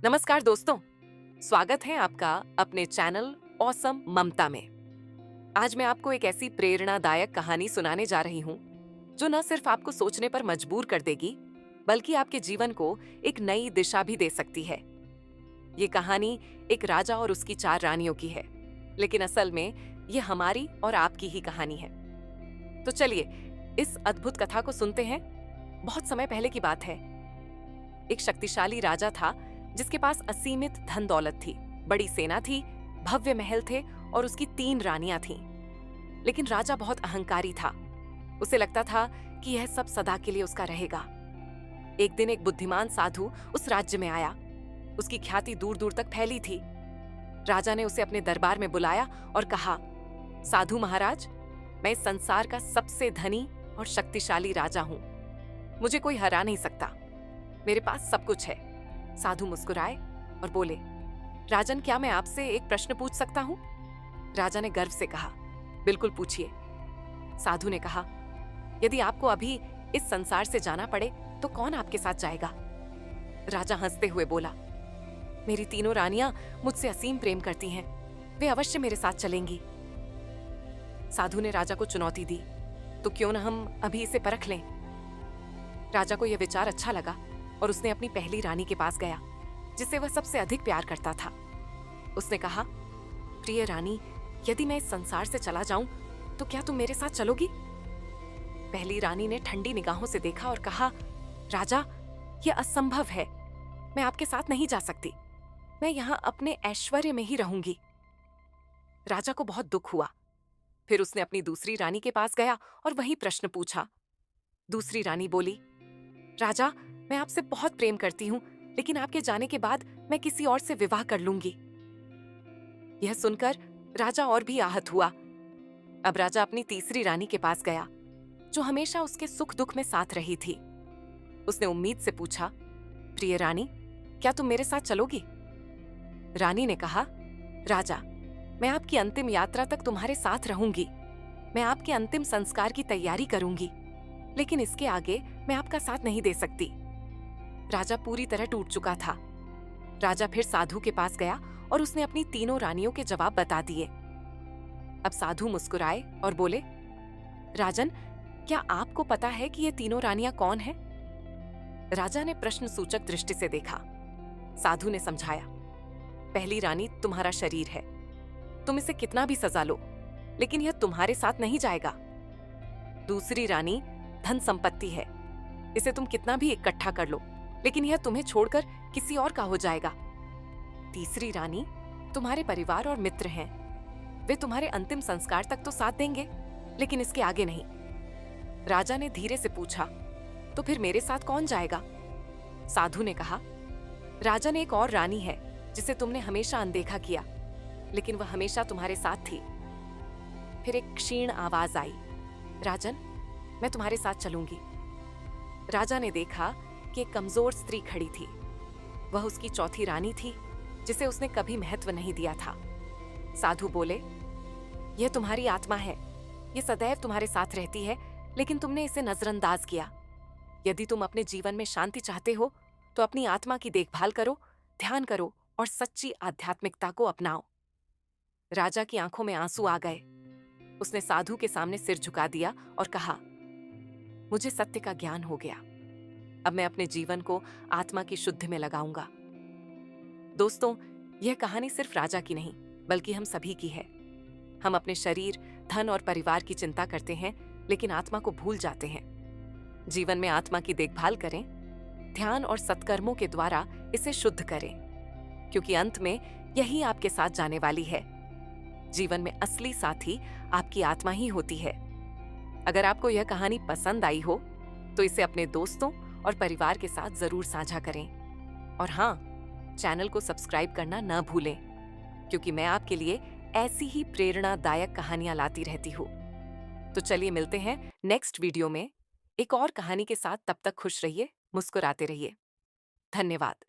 नमस्कार दोस्तों, स्वागत है आपका अपने चैनल ऑसम ममता में। आज मैं आपको एक ऐसी प्रेरणादायक कहानी सुनाने जा रही हूँ जो न सिर्फ आपको सोचने पर मजबूर कर देगी, बल्कि आपके जीवन को एक नई दिशा भी दे सकती है। ये कहानी एक राजा और उसकी 4 रानियों की है, लेकिन असल में ये हमारी और आपकी ही कहानी है। तो चलिए इस अद्भुत कथा को सुनते हैं। बहुत समय पहले की बात है। एक शक्तिशाली राजा था जिसके पास असीमित धन दौलत थी, बड़ी सेना थी, भव्य महल थे और उसकी 3 रानियां थीं। लेकिन राजा बहुत अहंकारी था। उसे लगता था कि यह सब सदा के लिए उसका रहेगा। एक दिन एक बुद्धिमान साधु उस राज्य में आया। उसकी ख्याति दूर दूर तक फैली थी। राजा ने उसे अपने दरबार में बुलाया और कहा, साधु महाराज, मैं इस संसार का सबसे धनी और शक्तिशाली राजा हूं। मुझे कोई हरा नहीं सकता। मेरे पास सब कुछ है। साधु मुस्कुराए और बोले, राजन, क्या मैं आपसे एक प्रश्न पूछ सकता हूं? राजा ने गर्व से कहा, बिल्कुल पूछिए। साधु ने कहा, यदि आपको अभी इस संसार से जाना पड़े तो कौन आपके साथ जाएगा? राजा हंसते हुए बोला, मेरी तीनों रानियां मुझसे असीम प्रेम करती हैं। वे अवश्य मेरे साथ चलेंगी। साधु ने राजा को चुनौती दी, तो क्यों न हम अभी इसे परख लें। राजा को यह विचार अच्छा लगा और उसने अपनी पहली रानी के पास गया, जिसे वह सबसे अधिक प्यार करता था। उसने कहा, प्रिय रानी, यदि मैं इस संसार से चला जाऊं तो क्या तुम मेरे साथ चलोगी? पहली रानी ने ठंडी निगाहों से देखा और कहा, राजा, यह असंभव है। मैं आपके साथ नहीं जा सकती। मैं यहाँ अपने ऐश्वर्य में ही रहूंगी। राजा को बहुत दुख हुआ। फिर उसने अपनी दूसरी रानी के पास गया और वही प्रश्न पूछा। दूसरी रानी बोली, राजा, मैं आपसे बहुत प्रेम करती हूँ, लेकिन आपके जाने के बाद मैं किसी और से विवाह कर लूंगी। यह सुनकर राजा और भी आहत हुआ। अब राजा अपनी तीसरी रानी के पास गया, जो हमेशा उसके सुख दुख में साथ रही थी। उसने उम्मीद से पूछा, प्रिय रानी, क्या तुम मेरे साथ चलोगी? रानी ने कहा, राजा, मैं आपकी अंतिम यात्रा तक तुम्हारे साथ रहूंगी। मैं आपके अंतिम संस्कार की तैयारी करूंगी, लेकिन इसके आगे मैं आपका साथ नहीं दे सकती। राजा पूरी तरह टूट चुका था। राजा फिर साधु के पास गया और उसने अपनी तीनों रानियों के जवाब बता दिए। अब साधु मुस्कुराए और बोले, राजन, क्या आपको पता है कि ये तीनों रानियां कौन हैं? राजा ने प्रश्न सूचक दृष्टि से देखा। साधु ने समझाया, पहली रानी तुम्हारा शरीर है। तुम इसे कितना भी सजा लो, लेकिन यह तुम्हारे साथ नहीं जाएगा। दूसरी रानी धन संपत्ति है। इसे तुम कितना भी इकट्ठा कर लो, लेकिन यह तुम्हें छोड़कर किसी और का हो जाएगा। तीसरी रानी तुम्हारे परिवार और मित्र हैं। वे तुम्हारे अंतिम संस्कार तक तो साथ देंगे, लेकिन इसके आगे नहीं। राजा ने धीरे से पूछा, तो फिर मेरे साथ कौन जाएगा? साधु ने कहा, राजन, एक और रानी है जिसे तुमने हमेशा अनदेखा किया, लेकिन वह हमेशा तुम्हारे साथ थी। फिर एक क्षीण आवाज आई, राजन, मैं तुम्हारे साथ चलूंगी। राजा ने देखा कि एक कमजोर स्त्री खड़ी थी। वह उसकी चौथी रानी थी, जिसे उसने कभी महत्व नहीं दिया था। साधु बोले, यह तुम्हारी आत्मा है। यह सदैव तुम्हारे साथ रहती है, लेकिन तुमने इसे नजरअंदाज किया। यदि तुम अपने जीवन में शांति चाहते हो, तो अपनी आत्मा की देखभाल करो, ध्यान करो और सच्ची आध्यात्मिकता को अपनाओ। राजा की आंखों में आंसू आ गए। उसने साधु के सामने सिर झुका दिया और कहा, मुझे सत्य का ज्ञान हो गया। अब मैं अपने जीवन को आत्मा की शुद्धि में लगाऊंगा। दोस्तों, यह कहानी सिर्फ राजा की नहीं, बल्कि हम सभी की है। हम अपने शरीर, धन और परिवार की चिंता करते हैं, लेकिन आत्मा को भूल जाते हैं। जीवन में आत्मा की देखभाल करें, ध्यान और सत्कर्मों के द्वारा इसे शुद्ध करें, क्योंकि अंत में यही आपके साथ जाने वाली है। जीवन में असली साथी आपकी आत्मा ही होती है। अगर आपको यह कहानी पसंद आई हो, तो इसे अपने दोस्तों और परिवार के साथ जरूर साझा करें। और हाँ, चैनल को सब्सक्राइब करना न भूलें, क्योंकि मैं आपके लिए ऐसी ही प्रेरणादायक कहानियां लाती रहती हूँ। तो चलिए मिलते हैं नेक्स्ट वीडियो में एक और कहानी के साथ। तब तक खुश रहिए, मुस्कुराते रहिए। धन्यवाद।